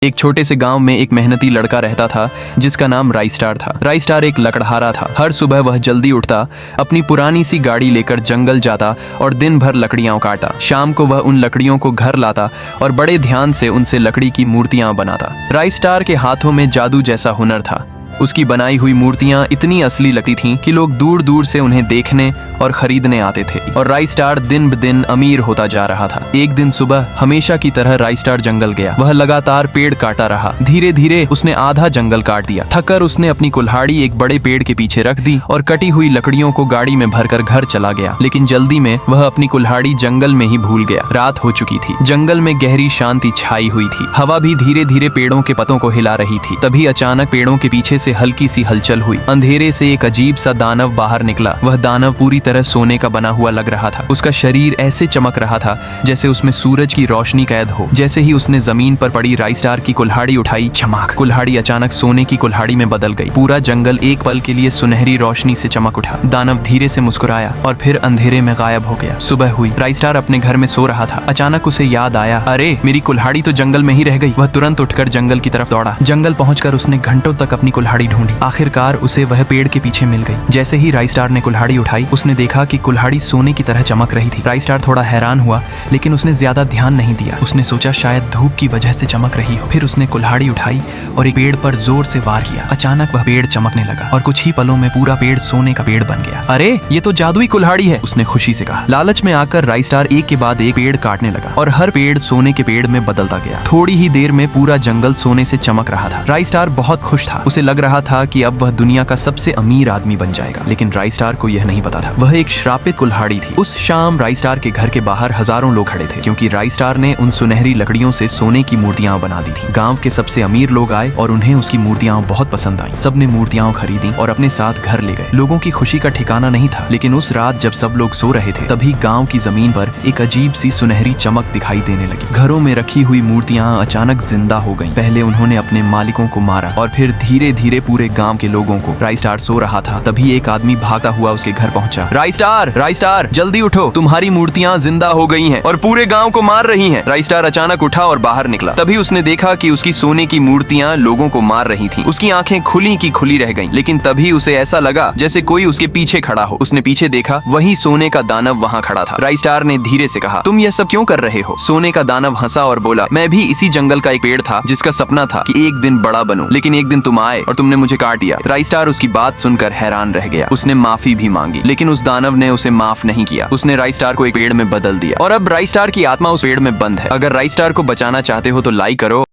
एक छोटे से गांव में एक मेहनती लड़का रहता था जिसका नाम राइस्टार था। राइस्टार एक लकड़हारा था। हर सुबह वह जल्दी उठता, अपनी पुरानी सी गाड़ी लेकर जंगल जाता और दिन भर लकड़ियां काटा। शाम को वह उन लकड़ियों को घर लाता और बड़े ध्यान से उनसे लकड़ी की मूर्तियां बनाता। राइस्टार के हाथों में जादू जैसा हुनर था। उसकी बनाई हुई मूर्तियां इतनी असली लगती थीं कि लोग दूर दूर से उन्हें देखने और खरीदने आते थे। और राइस्टार दिन ब दिन अमीर होता जा रहा था। एक दिन सुबह हमेशा की तरह राइस्टार जंगल गया। वह लगातार पेड़ काटा रहा। धीरे धीरे उसने आधा जंगल काट दिया। थककर उसने अपनी कुल्हाड़ी एक बड़े पेड़ के पीछे रख दी और कटी हुई लकड़ियों को गाड़ी में भरकर घर चला गया। लेकिन जल्दी में वह अपनी कुल्हाड़ी जंगल में ही भूल गया। रात हो चुकी थी। जंगल में गहरी शांति छाई हुई थी। हवा भी धीरे धीरे पेड़ों के पत्तों को हिला रही थी। तभी अचानक पेड़ों के पीछे से हल्की सी हलचल हुई। अंधेरे से एक अजीब सा दानव बाहर निकला। वह दानव पूरी तरह सोने का बना हुआ लग रहा था। उसका शरीर ऐसे चमक रहा था जैसे उसमें सूरज की रोशनी कैद हो। जैसे ही उसने जमीन पर पड़ी राइस्टार की कुल्हाड़ी उठाई, चमक! कुल्हाड़ी अचानक सोने की कुल्हाड़ी में बदल गई। पूरा जंगल एक पल के लिए सुनहरी रोशनी से चमक उठा। दानव धीरे से मुस्कुराया और फिर अंधेरे में गायब हो गया। सुबह हुई। राइस्टार अपने घर में सो रहा था। अचानक उसे याद आया, अरे मेरी कुल्हाड़ी तो जंगल में ही रह गई। वह तुरंत उठकर जंगल की तरफ दौड़ा। जंगल पहुंचकर उसने घंटों तक अपनी कुल्हाड़ी ढूंढी। आखिरकार उसे वह पेड़ के पीछे मिल गई। जैसे ही राइस्टार ने कुल्हाड़ी उठाई, उसने देखा कि कुल्हाड़ी सोने की तरह चमक रही थी। राइस्टार थोड़ा हैरान हुआ, लेकिन उसने ज्यादा ध्यान नहीं दिया। उसने सोचा शायद धूप की वजह से चमक रही हो। फिर उसने कुल्हाड़ी उठाई और एक पेड़ पर जोर से वार किया। अचानक वह पेड़ चमकने लगा और कुछ ही पलों में पूरा पेड़ सोने का पेड़ बन गया। अरे ये तो जादुई कुल्हाड़ी है, उसने खुशी से कहा। लालच में आकर राइस्टार एक के बाद एक पेड़ काटने लगा और हर पेड़ सोने के पेड़ में बदलता गया। थोड़ी ही देर में पूरा जंगल सोने से चमक रहा था। राइस्टार बहुत खुश था। उसे लग रहा था कि अब वह दुनिया का सबसे अमीर आदमी बन जाएगा। लेकिन राइस्टार को यह नहीं पता था, वह एक श्रापित कुल्हाड़ी थी। उस शाम राइस्टार के घर के बाहर हजारों लोग खड़े थे, क्योंकि राइस्टार ने उन सुनहरी लकड़ियों से सोने की मूर्तियां बना दी थी। गांव के सबसे अमीर लोग आए और उन्हें उसकी मूर्तियां बहुत पसंद आई। सबने मूर्तियां खरीदी और अपने साथ घर ले गए। लोगों की खुशी का ठिकाना नहीं था। लेकिन उस रात जब सब लोग सो रहे थे, तभी गाँव की जमीन पर एक अजीब सी सुनहरी चमक दिखाई देने लगी। घरों में रखी हुई मूर्तियां अचानक जिंदा हो गईं। पहले उन्होंने अपने मालिकों को मारा और फिर धीरे धीरे पूरे गाँव के लोगों को। राइस्टार सो रहा था, तभी एक आदमी भागता हुआ उसके घर पहुंचा। राइस्टार, राइस्टार, जल्दी उठो, तुम्हारी मूर्तियां जिंदा हो गई हैं और पूरे गांव को मार रही हैं। राइस्टार अचानक उठा और बाहर निकला। तभी उसने देखा कि उसकी सोने की मूर्तियां लोगों को मार रही थीं। उसकी आंखें खुली की खुली रह गईं। लेकिन तभी उसे ऐसा लगा जैसे कोई उसके पीछे खड़ा हो। उसने पीछे देखा, वही सोने का दानव वहां खड़ा था। राइस्टार ने धीरे से कहा, तुम यह सब क्यों कर रहे हो? सोने का दानव हंसा और बोला, मैं भी इसी जंगल का एक पेड़ था जिसका सपना था कि एक दिन बड़ा बनूं। लेकिन एक दिन तुम आए और तुमने मुझे काट दिया। राइस्टार उसकी बात सुनकर हैरान रह गया। उसने माफी भी मांगी, लेकिन उस दानव ने उसे माफ नहीं किया। उसने राइस्टार को एक पेड़ में बदल दिया और अब राइस्टार की आत्मा उस पेड़ में बंद है। अगर राइस्टार को बचाना चाहते हो तो लाइक करो।